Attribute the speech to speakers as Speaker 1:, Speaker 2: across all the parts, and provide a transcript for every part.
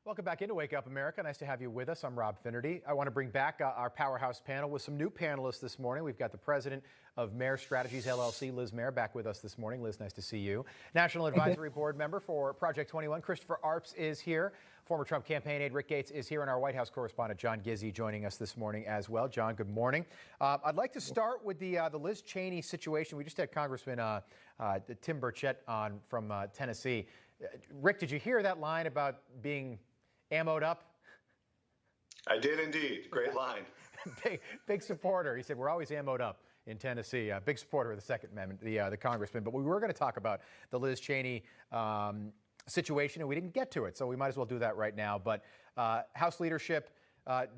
Speaker 1: Welcome back into Wake Up America. Nice to have you with us. I'm Rob Finnerty. I want to bring back our powerhouse panel with some new panelists this morning. We've got the president of Mayor Strategies, LLC, Liz Mayer, back with us this morning. Liz, nice to see you. National Advisory Board member for Project 21, Christopher Arps, is here. Former Trump campaign aide Rick Gates is here, and our White House correspondent John Gizzi joining us this morning as well. John, good morning. I'd like to start with the Liz Cheney situation. We just had Congressman Tim Burchett on from Tennessee. Rick, did you hear that line about being ammoed up?
Speaker 2: I did indeed. Great line.
Speaker 1: big supporter. He said, we're always ammoed up in Tennessee. Big supporter of the Second Amendment, the congressman. But we were going to talk about the Liz Cheney situation, and we didn't get to it. So we might as well do that right now. But House leadership,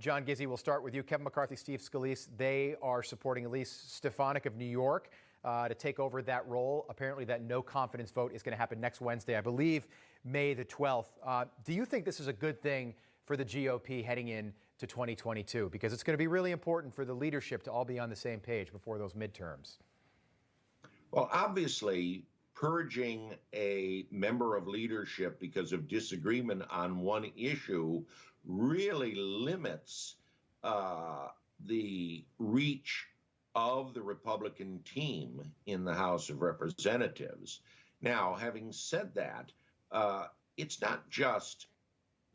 Speaker 1: John Gizzi, we'll start with you. Kevin McCarthy, Steve Scalise, they are supporting Elise Stefanik of New York to take over that role. Apparently that no confidence vote is going to happen next Wednesday, I believe May the 12th. Do you think this is a good thing for the GOP heading into 2022? Because it's going to be really important for the leadership to all be on the same page before those midterms.
Speaker 3: Well, obviously, purging a member of leadership because of disagreement on one issue really limits the reach of the Republican team in the House of Representatives. Now, having said that, it's not just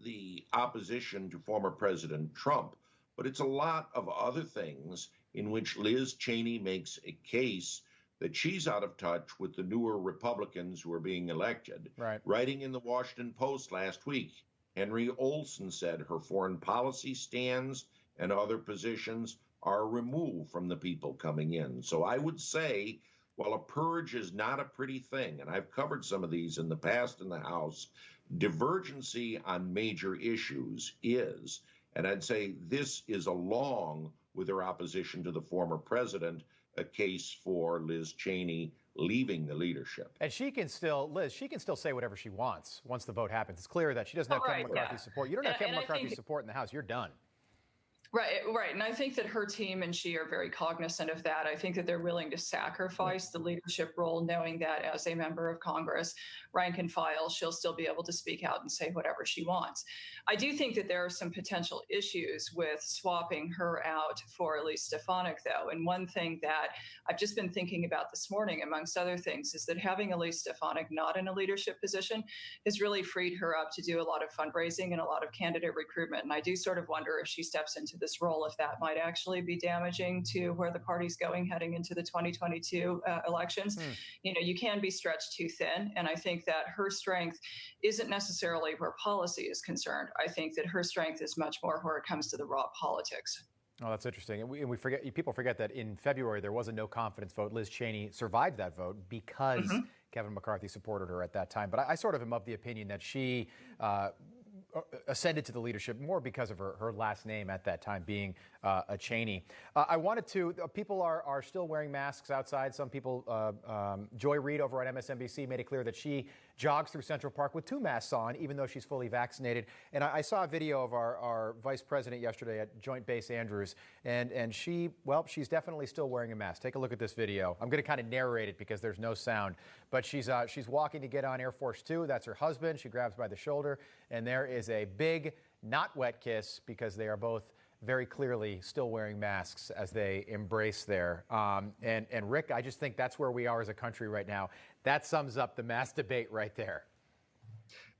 Speaker 3: the opposition to former President Trump, but it's a lot of other things in which Liz Cheney makes a case that she's out of touch with the newer Republicans who are being elected.
Speaker 1: Right.
Speaker 3: Writing in the Washington Post last week, Henry Olsen said her foreign policy stands and other positions are removed from the people coming in. So I would say, while a purge is not a pretty thing, and I've covered some of these in the past in the House, divergency on major issues is, and I'd say this is along with her opposition to the former president, a case for Liz Cheney leaving the leadership.
Speaker 1: And she can still, Liz, she can still say whatever she wants once the vote happens. It's clear that she doesn't have Kevin McCarthy's support. You don't have Kevin McCarthy's support in the House, you're done.
Speaker 4: Right. And I think that her team and she are very cognizant of that. I think that they're willing to sacrifice the leadership role, knowing that as a member of Congress, rank and file, she'll still be able to speak out and say whatever she wants. I do think that there are some potential issues with swapping her out for Elise Stefanik, though. And one thing that I've just been thinking about this morning, amongst other things, is that having Elise Stefanik not in a leadership position has really freed her up to do a lot of fundraising and a lot of candidate recruitment. And I do sort of wonder if she steps into this role, if that might actually be damaging to where the party's going heading into the 2022 elections. You know, you can be stretched too thin. And I think that her strength isn't necessarily where policy is concerned. I think that her strength is much more where it comes to the raw politics.
Speaker 1: Oh, that's interesting. And we forget, people forget that in February there was a no confidence vote. Liz Cheney survived that vote because Kevin McCarthy supported her at that time. But I sort of am of the opinion that she ascended to the leadership more because of her last name at that time being a Cheney. I wanted to, people are still wearing masks outside. Some people, Joy Reid over at MSNBC made it clear that she jogs through Central Park with 2 masks on, even though she's fully vaccinated. And I saw a video of our vice president yesterday at Joint Base Andrews, and she, well, she's definitely still wearing a mask. Take a look at this video. I'm going to kind of narrate it because there's no sound, but she's walking to get on Air Force 2. That's her husband. She grabs by the shoulder, and there is a big, not wet kiss because they are both very clearly still wearing masks as they embrace there. And Rick, I just think that's where we are as a country right now. That sums up the mask debate right there.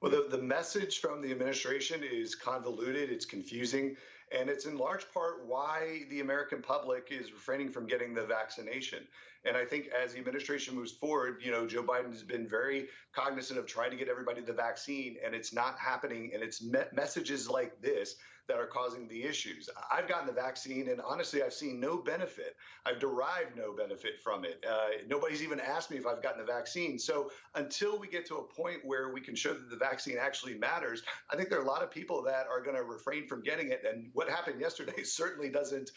Speaker 2: Well, the message from the administration is convoluted, it's confusing, and it's in large part why the American public is refraining from getting the vaccination. And I think as the administration moves forward, you know, Joe Biden has been very cognizant of trying to get everybody the vaccine, and it's not happening. And it's messages like this that are causing the issues. I've gotten the vaccine, and honestly, I've seen no benefit. I've derived no benefit from it. Nobody's even asked me if I've gotten the vaccine. So until we get to a point where we can show that the vaccine actually matters, I think there are a lot of people that are going to refrain from getting it. And what happened yesterday certainly doesn't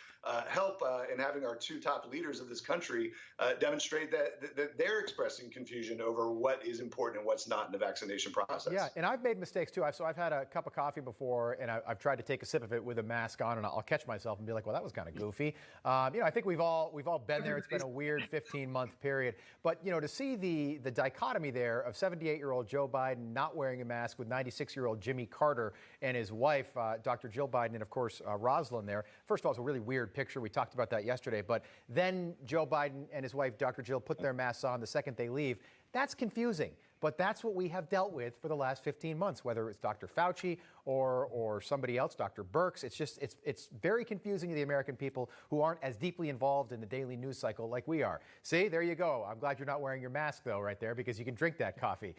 Speaker 2: help in having our two top leaders of this country demonstrate that they're expressing confusion over what is important and what's not in the vaccination process.
Speaker 1: Yeah, and I've made mistakes too. I've had a cup of coffee before, and I've tried to take a sip of it with a mask on, and I'll catch myself and be like, well, that was kind of goofy. I think we've all been there. It's been a weird 15-month period. But, to see the dichotomy there of 78-year-old Joe Biden not wearing a mask with 96-year-old Jimmy Carter and his wife, Dr. Jill Biden, and, of course, Rosalind there. First of all, it's a really weird picture. We talked about that yesterday. But then Joe Biden and his wife, Dr. Jill, put their masks on the second they leave. That's confusing. But that's what we have dealt with for the last 15 months, whether it's Dr. Fauci or somebody else, Dr. Birx. It's very confusing to the American people who aren't as deeply involved in the daily news cycle like we are. See, there you go. I'm glad you're not wearing your mask, though, right there, because you can drink that coffee,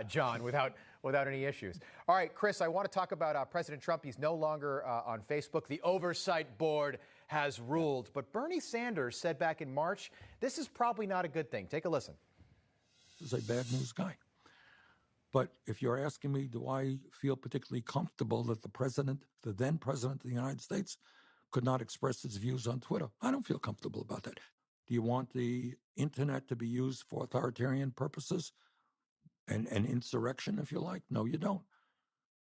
Speaker 1: John, without any issues. All right, Chris, I want to talk about President Trump. He's no longer on Facebook. The Oversight Board has ruled. But Bernie Sanders said back in March, this is probably not a good thing. Take a listen.
Speaker 5: This is a bad news guy. But if you're asking me, do I feel particularly comfortable that the then president of the United States, could not express his views on Twitter? I don't feel comfortable about that. Do you want the internet to be used for authoritarian purposes and insurrection, if you like? No, you don't.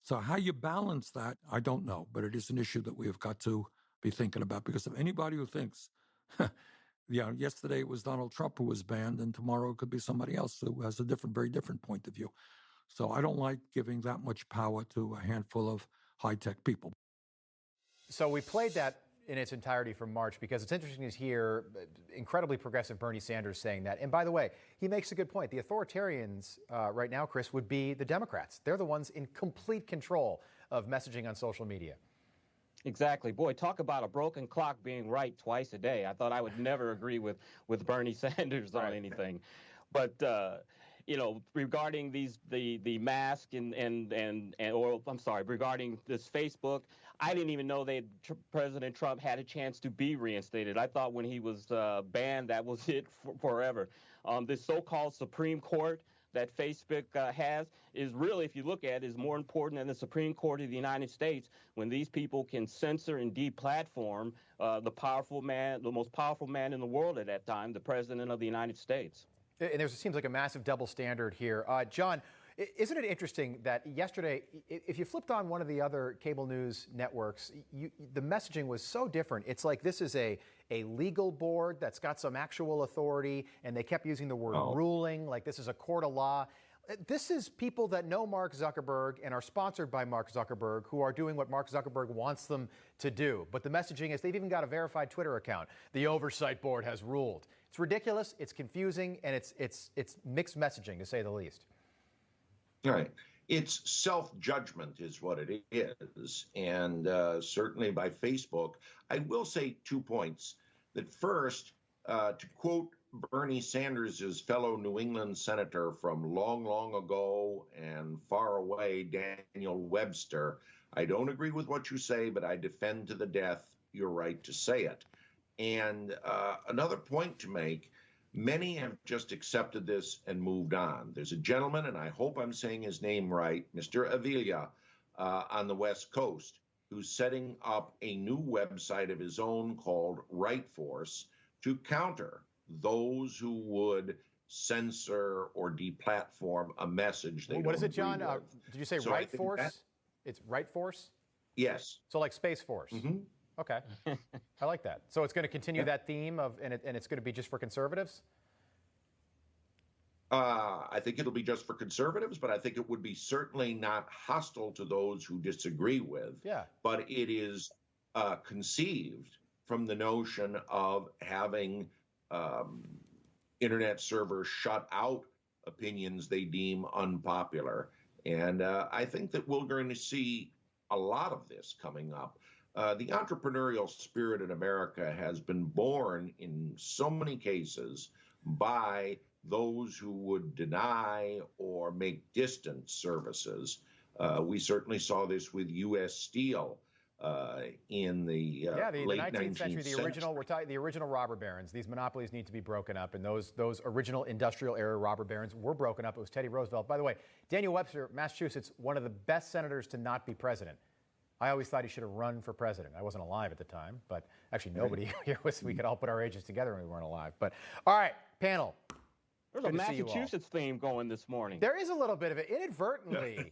Speaker 5: So how you balance that, I don't know. But it is an issue that we have got to be thinking about, because if anybody who thinks, yesterday it was Donald Trump who was banned, and tomorrow it could be somebody else who has a very different point of view. So I don't like giving that much power to a handful of high-tech people.
Speaker 1: So we played that in its entirety from March because it's interesting to hear incredibly progressive Bernie Sanders saying that. And by the way, he makes a good point. The authoritarians right now, Chris, would be the Democrats. They're the ones in complete control of messaging on social media.
Speaker 6: Exactly. Boy, talk about a broken clock being right twice a day. I thought I would never agree with Bernie Sanders on anything. But regarding the mask regarding this Facebook, I didn't even know President Trump had a chance to be reinstated. I thought when he was banned, that was it forever. This so-called Supreme Court that Facebook has is really, if you look at it, is more important than the Supreme Court of the United States, when these people can censor and deplatform the most powerful man in the world at that time, the President of the United States.
Speaker 1: And there seems like a massive double standard here. John, isn't it interesting that yesterday, if you flipped on one of the other cable news networks, the messaging was so different. It's like this is a legal board that's got some actual authority, and they kept using the word ruling, like this is a court of law. This is people that know Mark Zuckerberg and are sponsored by Mark Zuckerberg, who are doing what Mark Zuckerberg wants them to do. But the messaging is they've even got a verified Twitter account. The Oversight Board has ruled. It's ridiculous, it's confusing, and it's mixed messaging, to say the least.
Speaker 3: Right. It's self-judgment is what it is. And certainly by Facebook, I will say 2 points. That first, to quote Bernie Sanders' fellow New England senator from long, long ago and far away, Daniel Webster, I don't agree with what you say, but I defend to the death your right to say it. And another point to make, many have just accepted this and moved on. There's a gentleman, and I hope I'm saying his name right, Mr. Avila, on the West Coast, who's setting up a new website of his own called Right Force to counter those who would censor or deplatform a message they don't agree with.
Speaker 1: What is it, John? Did you say Right Force? It's Right Force?
Speaker 3: Yes.
Speaker 1: So like Space Force?
Speaker 3: Mm-hmm.
Speaker 1: Okay. I like that. So it's going to continue that theme and it's going to be just for conservatives?
Speaker 3: I think it'll be just for conservatives, but I think it would be certainly not hostile to those who disagree with.
Speaker 1: Yeah.
Speaker 3: But it is conceived from the notion of having internet servers shut out opinions they deem unpopular. And I think that we're going to see a lot of this coming up. The entrepreneurial spirit in America has been born in so many cases by those who would deny or make distant services. We certainly saw this with U.S. Steel in the late 19th century.
Speaker 1: The original robber barons. These monopolies need to be broken up, and those original industrial era robber barons were broken up. It was Teddy Roosevelt. By the way, Daniel Webster, Massachusetts, one of the best senators to not be president. I always thought he should have run for president. I wasn't alive at the time, but actually nobody here was. We could all put our ages together when we weren't alive. But all right, panel.
Speaker 6: There's a Massachusetts theme going this morning.
Speaker 1: There is a little bit of it, inadvertently.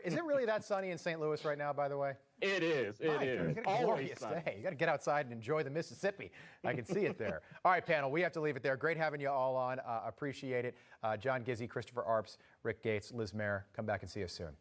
Speaker 1: Is it really that sunny in St. Louis right now, by the way?
Speaker 6: It is. It is.
Speaker 1: Glorious day. You got to get outside and enjoy the Mississippi. I can see it there. All right, panel, we have to leave it there. Great having you all on. Appreciate it. John Gizzi, Christopher Arps, Rick Gates, Liz Mayer. Come back and see us soon.